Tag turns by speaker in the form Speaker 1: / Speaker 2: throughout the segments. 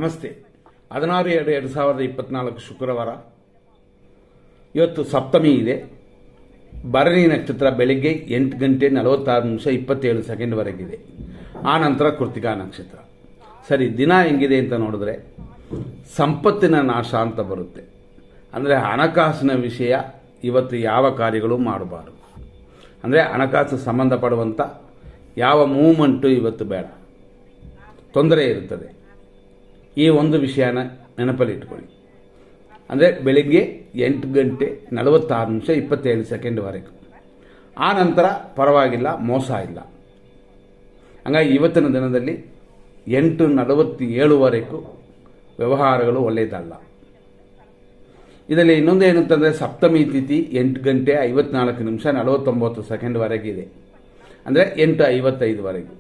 Speaker 1: ನಮಸ್ತೆ. 16/2/2024 ಶುಕ್ರವಾರ. ಇವತ್ತು ಸಪ್ತಮಿ ಇದೆ. ಭರಣಿ ನಕ್ಷತ್ರ ಬೆಳಿಗ್ಗೆ 8 ಗಂಟೆ 46 ನಿಮಿಷ 27 ಸೆಕೆಂಡ್ವರೆಗಿದೆ. ಆ ನಂತರ ಕೃತಿಕಾ ನಕ್ಷತ್ರ. ಸರಿ, ದಿನ ಹೆಂಗಿದೆ ಅಂತ ನೋಡಿದ್ರೆ ಸಂಪತ್ತಿನ ನಾಶ ಅಂತ ಬರುತ್ತೆ. ಅಂದರೆ ಹಣಕಾಸಿನ ವಿಷಯ ಇವತ್ತು ಯಾವ ಕಾರ್ಯಗಳು ಮಾಡಬಾರದು. ಅಂದರೆ ಹಣಕಾಸು ಸಂಬಂಧಪಡುವಂಥ ಯಾವ ಮೂವ್ಮೆಂಟು ಇವತ್ತು ಬೇಡ, ತೊಂದರೆ ಇರುತ್ತದೆ. ಈ ಒಂದು ವಿಷಯನ ನೆನಪಲ್ಲಿ ಇಟ್ಕೊಳ್ಳಿ. ಅಂದರೆ ಬೆಳಿಗ್ಗೆ 8 ಗಂಟೆ 46 ನಿಮಿಷ 27 ಸೆಕೆಂಡ್ವರೆಗೂ. ಆ ನಂತರ ಪರವಾಗಿಲ್ಲ, ಮೋಸ ಇಲ್ಲ. ಹಂಗಾಗಿ ಇವತ್ತಿನ ದಿನದಲ್ಲಿ 8:47ವರೆಗೂ ವ್ಯವಹಾರಗಳು ಒಳ್ಳೆಯದಲ್ಲ. ಇದರಲ್ಲಿ ಇನ್ನೊಂದು ಏನಂತಂದರೆ ಸಪ್ತಮಿ ತಿಥಿ 8 ಗಂಟೆ 54 ನಿಮಿಷ 49 ಸೆಕೆಂಡ್ವರೆಗಿದೆ. ಅಂದರೆ 8:55ವರೆಗೂ.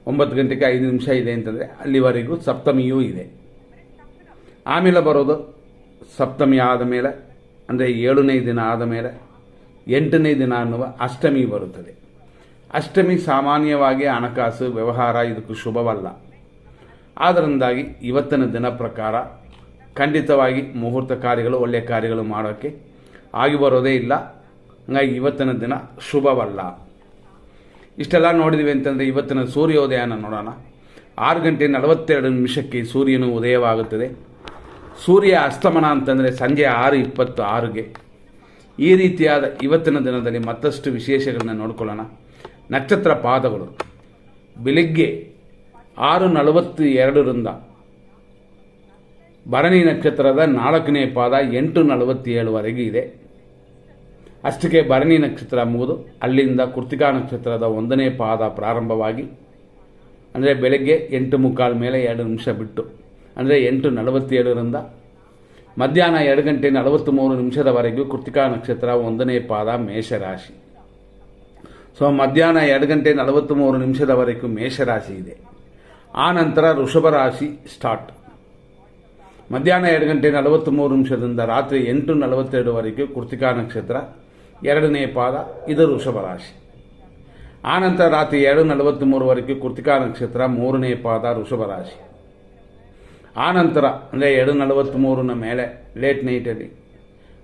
Speaker 1: 9 ಗಂಟೆಗೆ 5 ನಿಮಿಷ ಇದೆ ಅಂತಂದರೆ ಅಲ್ಲಿವರೆಗೂ ಸಪ್ತಮಿಯೂ ಇದೆ. ಆಮೇಲೆ ಬರೋದು ಸಪ್ತಮಿ ಆದ ಮೇಲೆ, ಅಂದರೆ 7ನೇ ದಿನ ಆದ ಮೇಲೆ 8ನೇ ದಿನ ಅನ್ನುವ ಅಷ್ಟಮಿ ಬರುತ್ತದೆ. ಅಷ್ಟಮಿ ಸಾಮಾನ್ಯವಾಗಿ ಹಣಕಾಸು ವ್ಯವಹಾರ ಇದಕ್ಕೂ ಶುಭವಲ್ಲ. ಆದ್ದರಿಂದಾಗಿ ಇವತ್ತಿನ ದಿನ ಪ್ರಕಾರ ಖಂಡಿತವಾಗಿ ಮುಹೂರ್ತ ಕಾರ್ಯಗಳು, ಒಳ್ಳೆಯ ಕಾರ್ಯಗಳು ಮಾಡೋಕ್ಕೆ ಆಗಿ ಬರೋದೇ ಇಲ್ಲ. ಹಾಗಾಗಿ ಇವತ್ತಿನ ದಿನ ಶುಭವಲ್ಲ. ಇಷ್ಟೆಲ್ಲ ನೋಡಿದ್ವಿ ಅಂತಂದರೆ ಇವತ್ತಿನ ಸೂರ್ಯೋದಯನ ನೋಡೋಣ. 6 ಗಂಟೆ 42 ನಿಮಿಷಕ್ಕೆ ಸೂರ್ಯನು ಉದಯವಾಗುತ್ತದೆ. ಸೂರ್ಯ ಅಸ್ತಮನ ಅಂತಂದರೆ ಸಂಜೆ 6:26ಗೆ. ಈ ರೀತಿಯಾದ ಇವತ್ತಿನ ದಿನದಲ್ಲಿ ಮತ್ತಷ್ಟು ವಿಶೇಷಗಳನ್ನ ನೋಡ್ಕೊಳ್ಳೋಣ. ನಕ್ಷತ್ರ ಪಾದಗಳು ಬೆಳಿಗ್ಗೆ 6:42ರಿಂದ ಭರಣಿ ನಕ್ಷತ್ರದ 4ನೇ ಪಾದ 8:47ವರೆಗೂ ಇದೆ. ಅಷ್ಟಕ್ಕೆ ಭರಣಿ ನಕ್ಷತ್ರ ಮುಗಿದು ಅಲ್ಲಿಂದ ಕೃತಿಕಾ ನಕ್ಷತ್ರದ 1ನೇ ಪಾದ ಪ್ರಾರಂಭವಾಗಿ, ಅಂದರೆ ಬೆಳಗ್ಗೆ 8:45 ಮೇಲೆ 2 ನಿಮಿಷ ಬಿಟ್ಟು, ಅಂದರೆ 8:47ರಿಂದ ಮಧ್ಯಾಹ್ನ 2 ಗಂಟೆ 43 ನಿಮಿಷದವರೆಗೂ ಕೃತಿಕಾ ನಕ್ಷತ್ರ 1ನೇ ಪಾದ ಮೇಷರಾಶಿ. ಸೊ ಮಧ್ಯಾಹ್ನ 2 ಗಂಟೆ 43 ನಿಮಿಷದವರೆಗೂ ಮೇಷರಾಶಿ ಇದೆ. ಆ ನಂತರ ವೃಷಭ ರಾಶಿ ಸ್ಟಾರ್ಟ್. ಮಧ್ಯಾಹ್ನ 2 ಗಂಟೆ 43 ನಿಮಿಷದಿಂದ ರಾತ್ರಿ 8:42ವರೆಗೂ ಕೃತಿಕಾ ನಕ್ಷತ್ರ 2ನೇ ಪಾದ, ಇದು ವೃಷಭ ರಾಶಿ. ಆ ನಂತರ ರಾತ್ರಿ 2:43ವರೆಗೂ ಕೃತಿಕಾ ನಕ್ಷತ್ರ 3ನೇ ಪಾದ ವೃಷಭ ರಾಶಿ. ಆ ನಂತರ ಅಂದರೆ 2:43ನ ಮೇಲೆ ಲೇಟ್ ನೈಟಲ್ಲಿ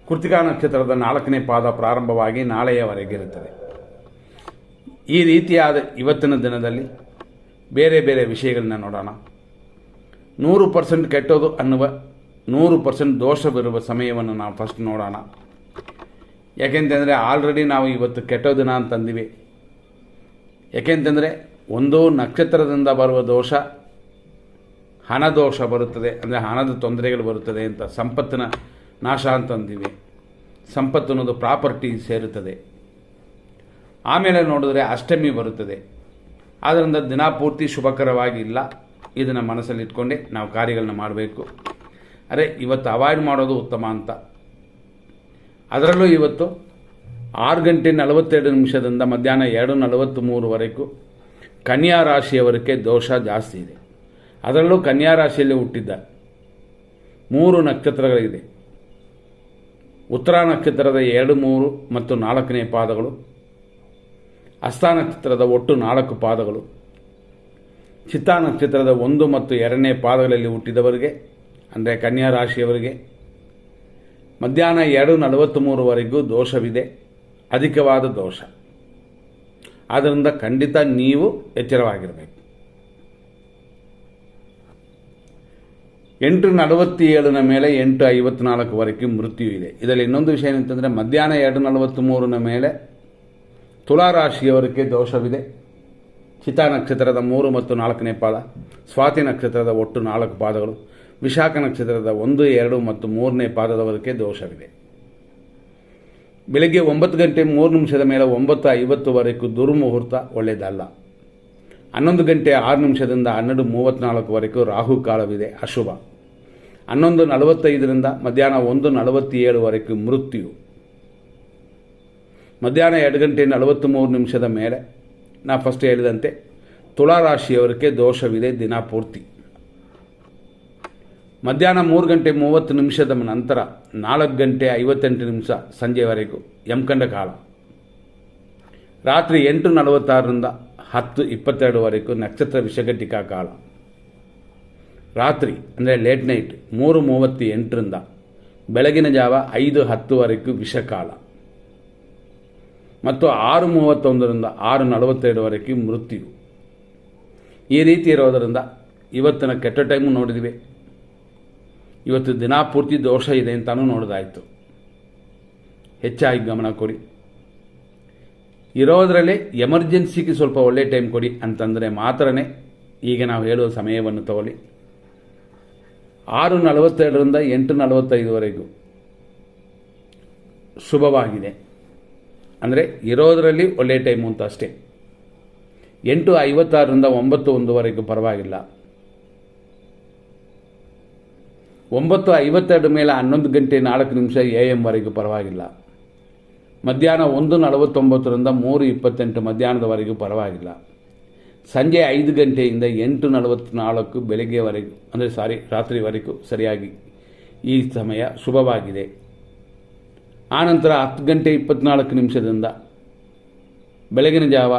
Speaker 1: ಕೃತಿಕಾ ನಕ್ಷತ್ರದ 4ನೇ ಪಾದ ಪ್ರಾರಂಭವಾಗಿ ನಾಳೆಯವರೆಗಿರುತ್ತದೆ. ಈ ರೀತಿಯಾದ ಇವತ್ತಿನ ದಿನದಲ್ಲಿ ಬೇರೆ ಬೇರೆ ವಿಷಯಗಳನ್ನ ನೋಡೋಣ. 100% ಕೆಟ್ಟೋದು ಅನ್ನುವ 100% ದೋಷವಿರುವ ಸಮಯವನ್ನು ನಾವು ಫಸ್ಟ್ ನೋಡೋಣ. ಯಾಕೆಂತಂದರೆ ಆಲ್ರೆಡಿ ನಾವು ಇವತ್ತು ಕೆಟ್ಟ ದಿನ ಅಂತಂದಿವಿ. ಯಾಕೆಂತಂದರೆ ಒಂದು ನಕ್ಷತ್ರದಿಂದ ಬರುವ ದೋಷ ಹಣದೋಷ ಬರುತ್ತದೆ, ಅಂದರೆ ಹಣದ ತೊಂದರೆಗಳು ಬರುತ್ತದೆ ಅಂತ. ಸಂಪತ್ತಿನ ನಾಶ ಅಂತಂದಿವಿ. ಸಂಪತ್ತು ಅನ್ನೋದು ಪ್ರಾಪರ್ಟಿ ಸೇರುತ್ತದೆ. ಆಮೇಲೆ ನೋಡಿದ್ರೆ ಅಷ್ಟಮಿ ಬರುತ್ತದೆ. ಆದ್ದರಿಂದ ದಿನ ಪೂರ್ತಿ ಶುಭಕರವಾಗಿಲ್ಲ. ಇದನ್ನು ಮನಸ್ಸಲ್ಲಿ ಇಟ್ಕೊಂಡೆ ನಾವು ಕಾರ್ಯಗಳನ್ನ ಮಾಡಬೇಕು. ಇವತ್ತು ಅವಾಯ್ಡ್ ಮಾಡೋದು ಉತ್ತಮ ಅಂತ. ಅದರಲ್ಲೂ ಇವತ್ತು 6 ಗಂಟೆ 42 ನಿಮಿಷದಿಂದ ಮಧ್ಯಾಹ್ನ 2:43ವರೆಗೂ ಕನ್ಯಾ ರಾಶಿಯವರಿಗೆ ದೋಷ ಜಾಸ್ತಿ ಇದೆ. ಅದರಲ್ಲೂ ಕನ್ಯಾ ರಾಶಿಯಲ್ಲಿ ಹುಟ್ಟಿದ್ದ 3 ನಕ್ಷತ್ರಗಳಿದೆ. ಉತ್ತರ ನಕ್ಷತ್ರದ 2, 3 ಮತ್ತು 4ನೇ ಪಾದಗಳು, ಹಸ್ತ ನಕ್ಷತ್ರದ ಒಟ್ಟು 4 ಪಾದಗಳು, ಚಿತ್ತಾ ನಕ್ಷತ್ರದ 1 ಮತ್ತು 2ನೇ ಪಾದಗಳಲ್ಲಿ ಹುಟ್ಟಿದವರಿಗೆ, ಅಂದರೆ ಕನ್ಯಾ ರಾಶಿಯವರಿಗೆ ಮಧ್ಯಾಹ್ನ 2:43ವರೆಗೂ ದೋಷವಿದೆ, ಅಧಿಕವಾದ ದೋಷ. ಆದ್ದರಿಂದ ಖಂಡಿತ ನೀವು ಎಚ್ಚರವಾಗಿರಬೇಕು. 8:47ನ ಮೇಲೆ 8:54ವರೆಗೂ ಮೃತ್ಯು ಇದೆ. ಇದರಲ್ಲಿ ಇನ್ನೊಂದು ವಿಷಯ ಏನಂತಂದರೆ ಮಧ್ಯಾಹ್ನ 2:43ನ ಮೇಲೆ ತುಲಾ ರಾಶಿಯವರಿಗೆ ದೋಷವಿದೆ. ಚಿತಾ ನಕ್ಷತ್ರದ 3 ಮತ್ತು 4ನೇ ಪಾದ, ಸ್ವಾತಿ ನಕ್ಷತ್ರದ ಒಟ್ಟು 4 ಪಾದಗಳು, ವಿಶಾಖ ನಕ್ಷತ್ರದ 1, 2 ಮತ್ತು 3ನೇ ಪಾದದವರೆಗೆ ದೋಷವಿದೆ. ಬೆಳಗ್ಗೆ 9 ಗಂಟೆ 3 ನಿಮಿಷದ ಮೇಲೆ 9:50ವರೆಗೂ ದುರ್ಮುಹೂರ್ತ ಒಳ್ಳೆಯದಲ್ಲ. 11 ಗಂಟೆ 6 ನಿಮಿಷದಿಂದ 12:34ವರೆಗೂ ರಾಹುಕಾಲವಿದೆ, ಅಶುಭ. 11:45ರಿಂದ ಮಧ್ಯಾಹ್ನ 1:47ವರೆಗೂ ಮೃತ್ಯು. ಮಧ್ಯಾಹ್ನ 2 ಗಂಟೆ 43 ನಿಮಿಷದ ಮೇಲೆ ನಾ ಫಸ್ಟ್ ಹೇಳಿದಂತೆ ತುಲಾ ರಾಶಿಯವರಿಗೆ ದೋಷವಿದೆ ದಿನ ಪೂರ್ತಿ. ಮಧ್ಯಾಹ್ನ 3 ಗಂಟೆ 30 ನಿಮಿಷದ ನಂತರ 4 ಗಂಟೆ 58 ನಿಮಿಷ ಸಂಜೆವರೆಗೂ ಯಮಕಂಡ ಕಾಲ. ರಾತ್ರಿ 8:46ರಿಂದ 10:22ವರೆಗೂ ನಕ್ಷತ್ರ ವಿಷಘಟಿಕಾ ಕಾಲ. ರಾತ್ರಿ ಅಂದರೆ ಲೇಟ್ ನೈಟ್ 3:38ರಿಂದ ಬೆಳಗಿನ ಜಾವ 5:10ವರೆಗೂ ವಿಷಕಾಲ ಮತ್ತು 6:31ರಿಂದ 6:42ವರೆಗೂ ಮೃತ್ಯು. ಈ ರೀತಿ ಇರೋದರಿಂದ ಇವತ್ತಿನ ಕೆಟ್ಟ ಟೈಮು ನೋಡಿದ್ವಿ, ಇವತ್ತು ದಿನ ಪೂರ್ತಿ ದೋಷ ಇದೆ ಅಂತಲೂ ನೋಡೋದಾಯಿತು. ಹೆಚ್ಚಾಗಿ ಗಮನ ಕೊಡಿ. ಇರೋದರಲ್ಲಿ ಎಮರ್ಜೆನ್ಸಿಗೆ ಸ್ವಲ್ಪ ಒಳ್ಳೆ ಟೈಮ್ ಕೊಡಿ ಅಂತಂದರೆ ಮಾತ್ರನೇ ಈಗ ನಾವು ಹೇಳುವ ಸಮಯವನ್ನು ತಗೊಳ್ಳಿ. 6:42ರಿಂದ 8:45ವರೆಗೂ ಶುಭವಾಗಿದೆ, ಅಂದರೆ ಇರೋದರಲ್ಲಿ ಒಳ್ಳೆಯ ಟೈಮು ಅಂತ ಅಷ್ಟೇ. 8:56ರಿಂದ 9:01ವರೆಗೂ ಪರವಾಗಿಲ್ಲ. 9:52 ಮೇಲೆ 11 ಗಂಟೆ 4 ನಿಮಿಷ AM ವರೆಗೂ ಪರವಾಗಿಲ್ಲ. ಮಧ್ಯಾಹ್ನ 1:49ರಿಂದ 3:28 ಮಧ್ಯಾಹ್ನದವರೆಗೂ ಪರವಾಗಿಲ್ಲ. ಸಂಜೆ 5 ಗಂಟೆಯಿಂದ 8:44 ಬೆಳಗ್ಗೆವರೆಗೂ ರಾತ್ರಿವರೆಗೂ ಸರಿಯಾಗಿ ಈ ಸಮಯ ಶುಭವಾಗಿದೆ. ಆನಂತರ 10 ಗಂಟೆ 24 ನಿಮಿಷದಿಂದ ಬೆಳಗಿನ ಜಾವ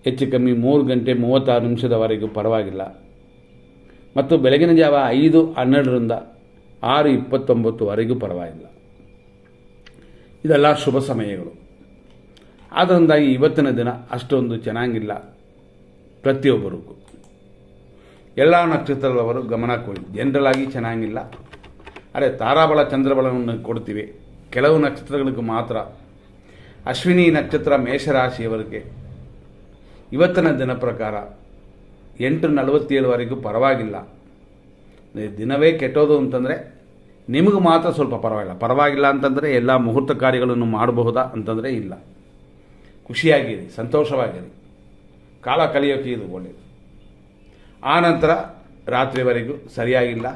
Speaker 1: ಹೆಚ್ಚು ಕಮ್ಮಿ 3 ಗಂಟೆ 36 ನಿಮಿಷದವರೆಗೂ ಪರವಾಗಿಲ್ಲ. ಮತ್ತು ಬೆಳಗಿನ ಜಾವ 5:12ರಿಂದ 6:29ವರೆಗೂ ಪರವಾಗಿಲ್ಲ. ಇದೆಲ್ಲ ಶುಭ ಸಮಯಗಳು. ಆದ್ದರಿಂದಾಗಿ ಇವತ್ತಿನ ದಿನ ಅಷ್ಟೊಂದು ಚೆನ್ನಾಗಿಲ್ಲ ಪ್ರತಿಯೊಬ್ಬರಿಗೂ. ಎಲ್ಲ ನಕ್ಷತ್ರದವರು ಗಮನ ಕೊಡಿ. ಜನರಲ್ ಆಗಿ ಚೆನ್ನಾಗಿಲ್ಲ. ತಾರಾಬಲ ಚಂದ್ರಬಲವನ್ನು ಕೊಡ್ತೀವಿ. ಕೆಲವು ನಕ್ಷತ್ರಗಳಿಗೆ ಮಾತ್ರ. ಅಶ್ವಿನಿ ನಕ್ಷತ್ರ ಮೇಷರಾಶಿಯವರಿಗೆ ಇವತ್ತಿನ ದಿನ ಪ್ರಕಾರ 8:47ವರೆಗೂ ಪರವಾಗಿಲ್ಲ. ದಿನವೇ ಕೆಟ್ಟೋದು ಅಂತಂದರೆ ನಿಮಗೆ ಮಾತ್ರ ಸ್ವಲ್ಪ ಪರವಾಗಿಲ್ಲ ಅಂತಂದರೆ ಎಲ್ಲ ಮುಹೂರ್ತ ಕಾರ್ಯಗಳನ್ನು ಮಾಡಬಹುದಾ ಅಂತಂದರೆ ಇಲ್ಲ. ಖುಷಿಯಾಗಿರಿ, ಸಂತೋಷವಾಗಿರಿ, ಕಾಲ ಕಲಿಯೋಕೆ ಇದು ಒಳ್ಳೆಯದು. ಆನಂತರ ರಾತ್ರಿವರೆಗೂ ಸರಿಯಾಗಿಲ್ಲ.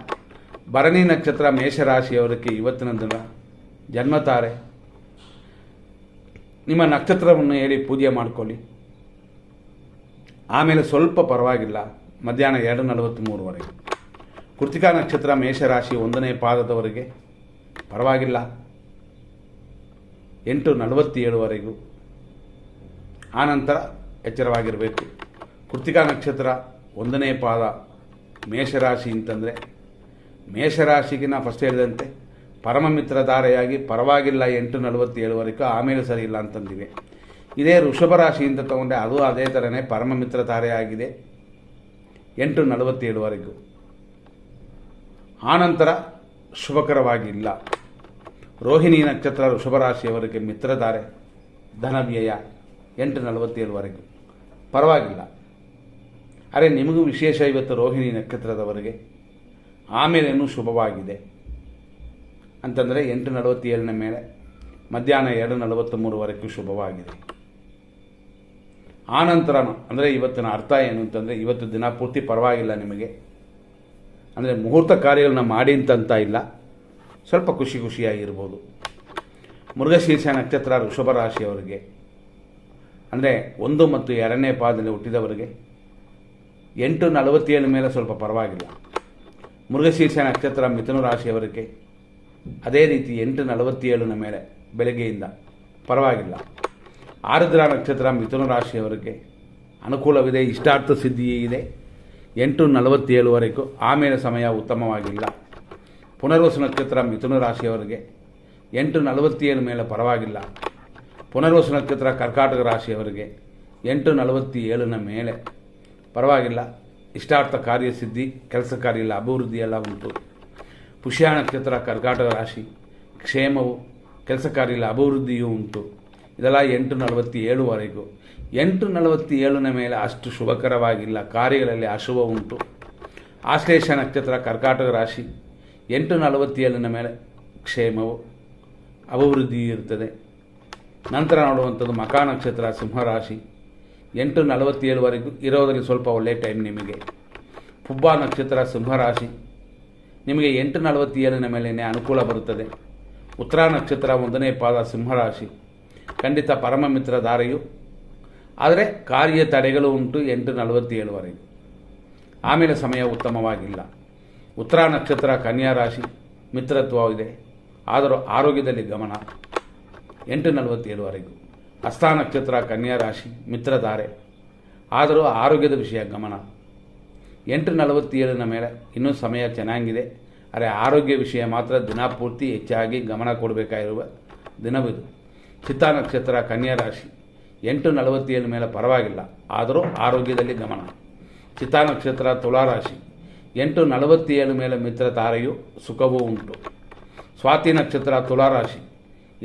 Speaker 1: ಭರಣಿ ನಕ್ಷತ್ರ ಮೇಷರಾಶಿಯವರಿಗೆ ಇವತ್ತಿನ ದಿನ ಜನ್ಮತಾರೆ. ನಿಮ್ಮ ನಕ್ಷತ್ರವನ್ನು ಹೇಳಿ ಪೂಜೆ ಮಾಡಿಕೊಳ್ಳಿ. ಆಮೇಲೆ ಸ್ವಲ್ಪ ಪರವಾಗಿಲ್ಲ, ಮಧ್ಯಾಹ್ನ 2:43ವರೆಗೆ. ಕೃತಿಕಾ ನಕ್ಷತ್ರ ಮೇಷರಾಶಿ 1ನೇ ಪಾದದವರೆಗೆ ಪರವಾಗಿಲ್ಲ, 8:47ವರೆಗೂ. ಆನಂತರ ಎಚ್ಚರವಾಗಿರಬೇಕು. ಕೃತಿಕಾ ನಕ್ಷತ್ರ 1ನೇ ಪಾದ ಮೇಷರಾಶಿ ಅಂತಂದರೆ ಮೇಷರಾಶಿಗೆ ನಾ ಫಸ್ಟ್ ಹೇಳಿದಂತೆ ಪರಮ ಮಿತ್ರಧಾರೆಯಾಗಿ ಪರವಾಗಿಲ್ಲ 8:47ವರೆಗೂ, ಆಮೇಲೆ ಸರಿ ಇಲ್ಲ ಅಂತಂದಿವೆ. ಇದೇ ವೃಷಭ ರಾಶಿ ಅಂತ ತಗೊಂಡೆ, ಅದು ಅದೇ ಥರನೇ ಪರಮ ಮಿತ್ರಧಾರೆಯಾಗಿದೆ 8:47ವರೆಗೂ. ಆನಂತರ ಶುಭಕರವಾಗಿಲ್ಲ. ರೋಹಿಣಿ ನಕ್ಷತ್ರ ವೃಷಭರಾಶಿಯವರಿಗೆ ಮಿತ್ರಧಾರೆ ಧನವ್ಯಯ 8:47ವರೆಗೂ ಪರವಾಗಿಲ್ಲ. ನಿಮಗೂ ವಿಶೇಷ ಇವತ್ತು ರೋಹಿಣಿ ನಕ್ಷತ್ರದವರಿಗೆ. ಆಮೇಲೇನೂ ಶುಭವಾಗಿದೆ ಅಂತಂದರೆ 8:47ನ ಮೇಲೆ ಮಧ್ಯಾಹ್ನ 2:43ವರೆಗೂ ಶುಭವಾಗಿದೆ. ಆನಂತರ ಅಂದರೆ ಇವತ್ತಿನ ಅರ್ಥ ಏನು ಅಂತಂದರೆ ಇವತ್ತು ದಿನ ಪೂರ್ತಿ ಪರವಾಗಿಲ್ಲ ನಿಮಗೆ. ಅಂದರೆ ಮುಹೂರ್ತ ಕಾರ್ಯಗಳನ್ನ ಮಾಡಿ ಅಂತ ಇಲ್ಲ, ಸ್ವಲ್ಪ ಖುಷಿಯಾಗಿರ್ಬೋದು. ಮೃಗಶೀರ್ಷ ನಕ್ಷತ್ರ ವೃಷಭ ರಾಶಿಯವರಿಗೆ ಅಂದರೆ 1 ಮತ್ತು 2ನೇ ಪಾದದಲ್ಲಿ ಹುಟ್ಟಿದವರಿಗೆ 8:47 ಮೇಲೆ ಸ್ವಲ್ಪ ಪರವಾಗಿಲ್ಲ. ಮೃಗಶೀರ್ಷ ನಕ್ಷತ್ರ ಮಿಥುನ ರಾಶಿಯವರಿಗೆ ಅದೇ ರೀತಿ 8:47ನ ಮೇಲೆ ಬೆಳಗ್ಗೆಯಿಂದ ಪರವಾಗಿಲ್ಲ. ಆರುದ್ರ ನಕ್ಷತ್ರ ಮಿಥುನ ರಾಶಿಯವರಿಗೆ ಅನುಕೂಲವಿದೆ, ಇಷ್ಟಾರ್ಥ ಸಿದ್ಧಿ ಇದೆ 8:47ವರೆಗೂ, ಆಮೇಲೆ ಸಮಯ ಉತ್ತಮವಾಗಿಲ್ಲ. ಪುನರ್ವಸು ನಕ್ಷತ್ರ ಮಿಥುನ ರಾಶಿಯವರಿಗೆ 8:47 ಮೇಲೆ ಪರವಾಗಿಲ್ಲ. ಪುನರ್ವಸು ನಕ್ಷತ್ರ ಕರ್ಕಾಟಕ ರಾಶಿಯವರಿಗೆ 8:47ನ ಮೇಲೆ ಪರವಾಗಿಲ್ಲ. ಇಷ್ಟಾರ್ಥ ಕಾರ್ಯಸಿದ್ಧಿ, ಕೆಲಸ ಕಾರ್ಯ ಇಲ್ಲ, ಅಭಿವೃದ್ಧಿ ಎಲ್ಲ ಉಂಟು. ಪುಷ್ಯ ನಕ್ಷತ್ರ ಕರ್ಕಾಟಕ ರಾಶಿ ಕ್ಷೇಮವು, ಕೆಲಸ ಕಾರ್ಯ ಇಲ್ಲ, ಅಭಿವೃದ್ಧಿಯೂ ಉಂಟು. ಇದೆಲ್ಲ 8:47ವರೆಗೂ. 8:47ನ ಮೇಲೆ ಅಷ್ಟು ಶುಭಕರವಾಗಿಲ್ಲ, ಕಾರ್ಯಗಳಲ್ಲಿ ಅಶುಭ ಉಂಟು. ಆಶ್ಲೇಷ ನಕ್ಷತ್ರ ಕರ್ಕಾಟಕ ರಾಶಿ 8:47ನ ಮೇಲೆ ಕ್ಷೇಮವು, ಅಭಿವೃದ್ಧಿಯೂ ಇರುತ್ತದೆ. ನಂತರ ನೋಡುವಂಥದ್ದು ಮಖ ನಕ್ಷತ್ರ ಸಿಂಹರಾಶಿ 8:47ವರೆಗೂ ಇರೋದರಲ್ಲಿ ಸ್ವಲ್ಪ ಒಳ್ಳೆಯ ಟೈಮ್ ನಿಮಗೆ. ಪುಬ್ಬ ನಕ್ಷತ್ರ ಸಿಂಹರಾಶಿ ನಿಮಗೆ 8:47ನ ಮೇಲೇ ಅನುಕೂಲ ಬರುತ್ತದೆ. ಉತ್ತರ ನಕ್ಷತ್ರ 1ನೇ ಪಾದ ಸಿಂಹರಾಶಿ ಖಂಡಿತ ಪರಮ ಮಿತ್ರ ಧಾರೆಯು, ಆದರೆ ಕಾರ್ಯ ತಡೆಗಳು ಉಂಟು 8:47ವರೆಗೂ, ಆಮೇಲೆ ಸಮಯ ಉತ್ತಮವಾಗಿಲ್ಲ. ಉತ್ತರ ನಕ್ಷತ್ರ ಕನ್ಯಾ ರಾಶಿ ಮಿತ್ರತ್ವವಿದೆ, ಆದರೂ ಆರೋಗ್ಯದಲ್ಲಿ ಗಮನ 8:47ವರೆಗೂ. ಹಸ್ತ ನಕ್ಷತ್ರ ಕನ್ಯಾ ರಾಶಿ ಮಿತ್ರಧಾರೆ, ಆದರೂ ಆರೋಗ್ಯದ ವಿಷಯ ಗಮನ 8:47 ಮೇಲೆ ಇನ್ನೂ ಸಮಯ ಚೆನ್ನಾಗಿದೆ. ಆದರೆ ಆರೋಗ್ಯ ವಿಷಯ ಮಾತ್ರ ದಿನಪೂರ್ತಿ ಹೆಚ್ಚಾಗಿ ಗಮನ ಕೊಡಬೇಕಾಗಿರುವ ದಿನವಿದು. ಚಿತ್ತಾ ನಕ್ಷತ್ರ ಕನ್ಯಾ ರಾಶಿ 8:47 ಮೇಲೆ ಪರವಾಗಿಲ್ಲ, ಆದರೂ ಆರೋಗ್ಯದಲ್ಲಿ ಗಮನ. ಚಿತ್ತಾ ನಕ್ಷತ್ರ ತುಲಾ ರಾಶಿ 8:47 ಮೇಲೆ ಮಿತ್ರ ತಾರೆಯು ಸುಖವೂ ಉಂಟು. ಸ್ವಾತಿ ನಕ್ಷತ್ರ ತುಲಾ ರಾಶಿ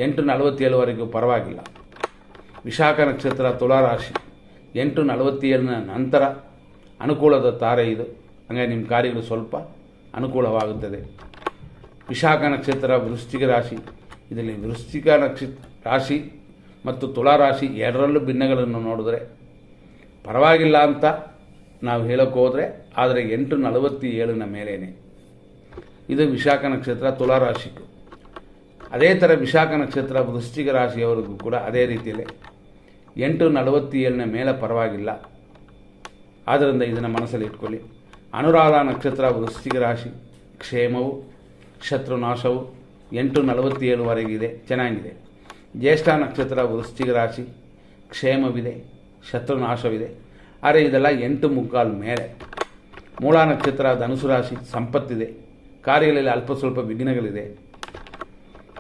Speaker 1: 8:47ವರೆಗೂ ಪರವಾಗಿಲ್ಲ. ವಿಶಾಖ ನಕ್ಷತ್ರ ತುಲಾ ರಾಶಿ 8:47 ನಂತರ ಅನುಕೂಲದ ತಾರೆ ಇದು. ಹಾಗೆ ನಿಮ್ಮ ಕಾರ್ಯಗಳು ಸ್ವಲ್ಪ ಅನುಕೂಲವಾಗುತ್ತದೆ. ವಿಶಾಖ ನಕ್ಷತ್ರ ವೃಶ್ಚಿಕ ರಾಶಿ, ಇದರಲ್ಲಿ ವೃಶ್ಚಿಕ ರಾಶಿ ಮತ್ತು ತುಲಾ ರಾಶಿ ಎರಡರಲ್ಲೂ ಭಿನ್ನಗಳನ್ನು ನೋಡಿದ್ರೆ ಪರವಾಗಿಲ್ಲ ಅಂತ ನಾವು ಹೇಳೋಕ್ಕೆ ಹೋದರೆ, ಆದರೆ 8:47 ಮೇಲೇನೆ ಇದು ವಿಶಾಖ ನಕ್ಷತ್ರ ತುಲಾ ರಾಶಿಗೂ. ಅದೇ ಥರ ವಿಶಾಖ ನಕ್ಷತ್ರ ವೃಶ್ಚಿಕ ರಾಶಿಯವರಿಗೂ ಕೂಡ ಅದೇ ರೀತಿಯಲ್ಲೇ 8:47 ಮೇಲೆ ಪರವಾಗಿಲ್ಲ. ಆದ್ದರಿಂದ ಇದನ್ನು ಮನಸ್ಸಲ್ಲಿ ಇಟ್ಕೊಳ್ಳಿ. ಅನುರಾಧ ನಕ್ಷತ್ರ ವೃಶ್ಚಿಕ ರಾಶಿ ಕ್ಷೇಮವು ಶತ್ರುನಾಶವು 8:47ವರೆಗಿದೆ, ಚೆನ್ನಾಗಿದೆ. ಜ್ಯೇಷ್ಠ ನಕ್ಷತ್ರ ವೃಶ್ಚಿಕ ರಾಶಿ ಕ್ಷೇಮವಿದೆ, ಶತ್ರುನಾಶವಿದೆ. ಆದರೆ ಇದೆಲ್ಲ 8:45 ಮೇಲೆ. ಮೂಲ ನಕ್ಷತ್ರ ಧನುಸು ರಾಶಿ ಸಂಪತ್ತಿದೆ, ಕಾರ್ಯಗಳಲ್ಲಿ ಅಲ್ಪ ಸ್ವಲ್ಪ ವಿಘ್ನಗಳಿದೆ.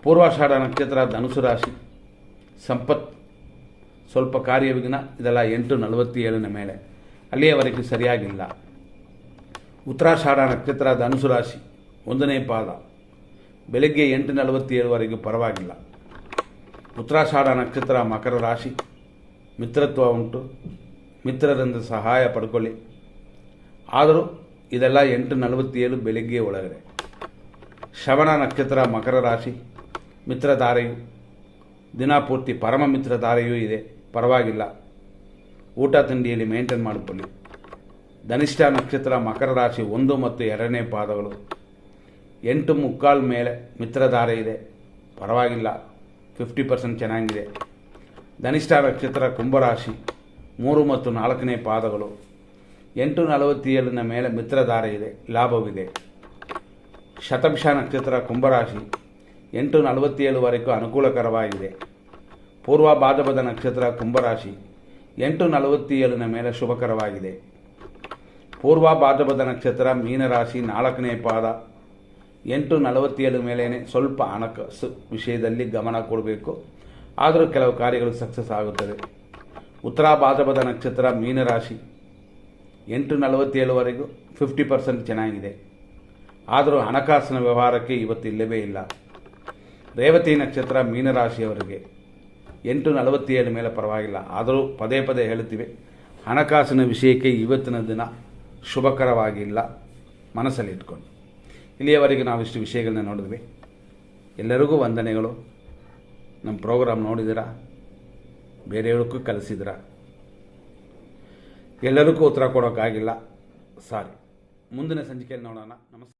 Speaker 1: ಪೂರ್ವಾಷಾಢ ನಕ್ಷತ್ರ ಧನುಸು ರಾಶಿ ಸಂಪತ್ತು, ಸ್ವಲ್ಪ ಕಾರ್ಯ ವಿಘ್ನ, ಇದೆಲ್ಲ 8:47 ಮೇಲೆ, ಅಲ್ಲಿಯವರೆಗೂ ಸರಿಯಾಗಿಲ್ಲ. ಉತ್ತರಾಷಾಢ ನಕ್ಷತ್ರ ಧನುಸು ರಾಶಿ 1ನೇ ಪಾದ ಬೆಳಗ್ಗೆ 8:47ವರೆಗೂ ಪರವಾಗಿಲ್ಲ. ಉತ್ತರಾಷಾಢ ನಕ್ಷತ್ರ ಮಕರ ರಾಶಿ ಮಿತ್ರತ್ವ ಉಂಟು, ಮಿತ್ರರಿಂದ ಸಹಾಯ ಪಡ್ಕೊಳ್ಳಿ. ಆದರೂ ಇದೆಲ್ಲ 8:47 ಬೆಳಗ್ಗೆ ಒಳಗಡೆ. ಶ್ರವಣ ನಕ್ಷತ್ರ ಮಕರ ರಾಶಿ ಮಿತ್ರಧಾರೆಯು ದಿನಪೂರ್ತಿ ಪರಮ ಮಿತ್ರಧಾರೆಯೂ ಇದೆ, ಪರವಾಗಿಲ್ಲ. ಊಟ ತಿಂಡಿಯಲ್ಲಿ ಮೇಂಟೈನ್ ಮಾಡಿಕೊಳ್ಳಿ. ಧನಿಷ್ಠ ನಕ್ಷತ್ರ ಮಕರ ರಾಶಿ 1 ಮತ್ತು 2ನೇ ಪಾದಗಳು 8:45 ಮೇಲೆ ಮಿತ್ರಧಾರೆ ಇದೆ, ಪರವಾಗಿಲ್ಲ, 50% ಚೆನ್ನಾಗಿದೆ. ಧನಿಷ್ಠ ನಕ್ಷತ್ರ ಕುಂಭರಾಶಿ 3 ಮತ್ತು 4ನೇ ಪಾದಗಳು 8:47 ಮೇಲೆ ಮಿತ್ರಧಾರೆ ಇದೆ, ಲಾಭವಿದೆ. ಶತಭಿಷ ನಕ್ಷತ್ರ ಕುಂಭರಾಶಿ 8:47ವರೆಗೂ ಅನುಕೂಲಕರವಾಗಿದೆ. ಪೂರ್ವ ಭಾದ್ರಪದ ನಕ್ಷತ್ರ ಕುಂಭರಾಶಿ 8:47 ಮೇಲೆ ಶುಭಕರವಾಗಿದೆ. ಪೂರ್ವ ಭಾದ್ರಪದ ನಕ್ಷತ್ರ ಮೀನರಾಶಿ 4ನೇ ಪಾದ 8:47 ಮೇಲೇ ಸ್ವಲ್ಪ ಹಣಕಾಸು ವಿಷಯದಲ್ಲಿ ಗಮನ ಕೊಡಬೇಕು, ಆದರೂ ಕೆಲವು ಕಾರ್ಯಗಳು ಸಕ್ಸಸ್ ಆಗುತ್ತದೆ. ಉತ್ತರ ಭಾದ್ರಪದ ನಕ್ಷತ್ರ ಮೀನರಾಶಿ 8:47ವರೆಗೂ 50% ಚೆನ್ನಾಗಿದೆ, ಆದರೂ ಹಣಕಾಸಿನ ವ್ಯವಹಾರಕ್ಕೆ ಇವತ್ತು ಇಲ್ಲವೇ ಇಲ್ಲ. ರೇವತಿ ನಕ್ಷತ್ರ ಮೀನರಾಶಿಯವರಿಗೆ 8:47 ಮೇಲೆ ಪರವಾಗಿಲ್ಲ, ಆದರೂ ಪದೇ ಪದೇ ಹೇಳುತ್ತೀವಿ, ಹಣಕಾಸಿನ ವಿಷಯಕ್ಕೆ ಇವತ್ತಿನ ದಿನ ಶುಭಕರವಾಗಿಲ್ಲ, ಮನಸ್ಸಲ್ಲಿ ಇಟ್ಕೊಂಡು. ಇಲ್ಲಿಯವರೆಗೆ ನಾವಿಷ್ಟು ವಿಷಯಗಳನ್ನ ನೋಡಿದ್ವಿ. ಎಲ್ಲರಿಗೂ ವಂದನೆಗಳು. ನಮ್ಮ ಪ್ರೋಗ್ರಾಮ್ ನೋಡಿದಿರಾ, ಬೇರೆಯವ್ರಿಗೂ ಕಲಿಸಿದಿರಾ, ಎಲ್ಲರಿಗೂ ಉತ್ತರ ಕೊಡೋಕ್ಕಾಗಿಲ್ಲ, ಸಾರಿ. ಮುಂದಿನ ಸಂಚಿಕೆಯಲ್ಲಿ ನೋಡೋಣ. ನಮಸ್ಕಾರ.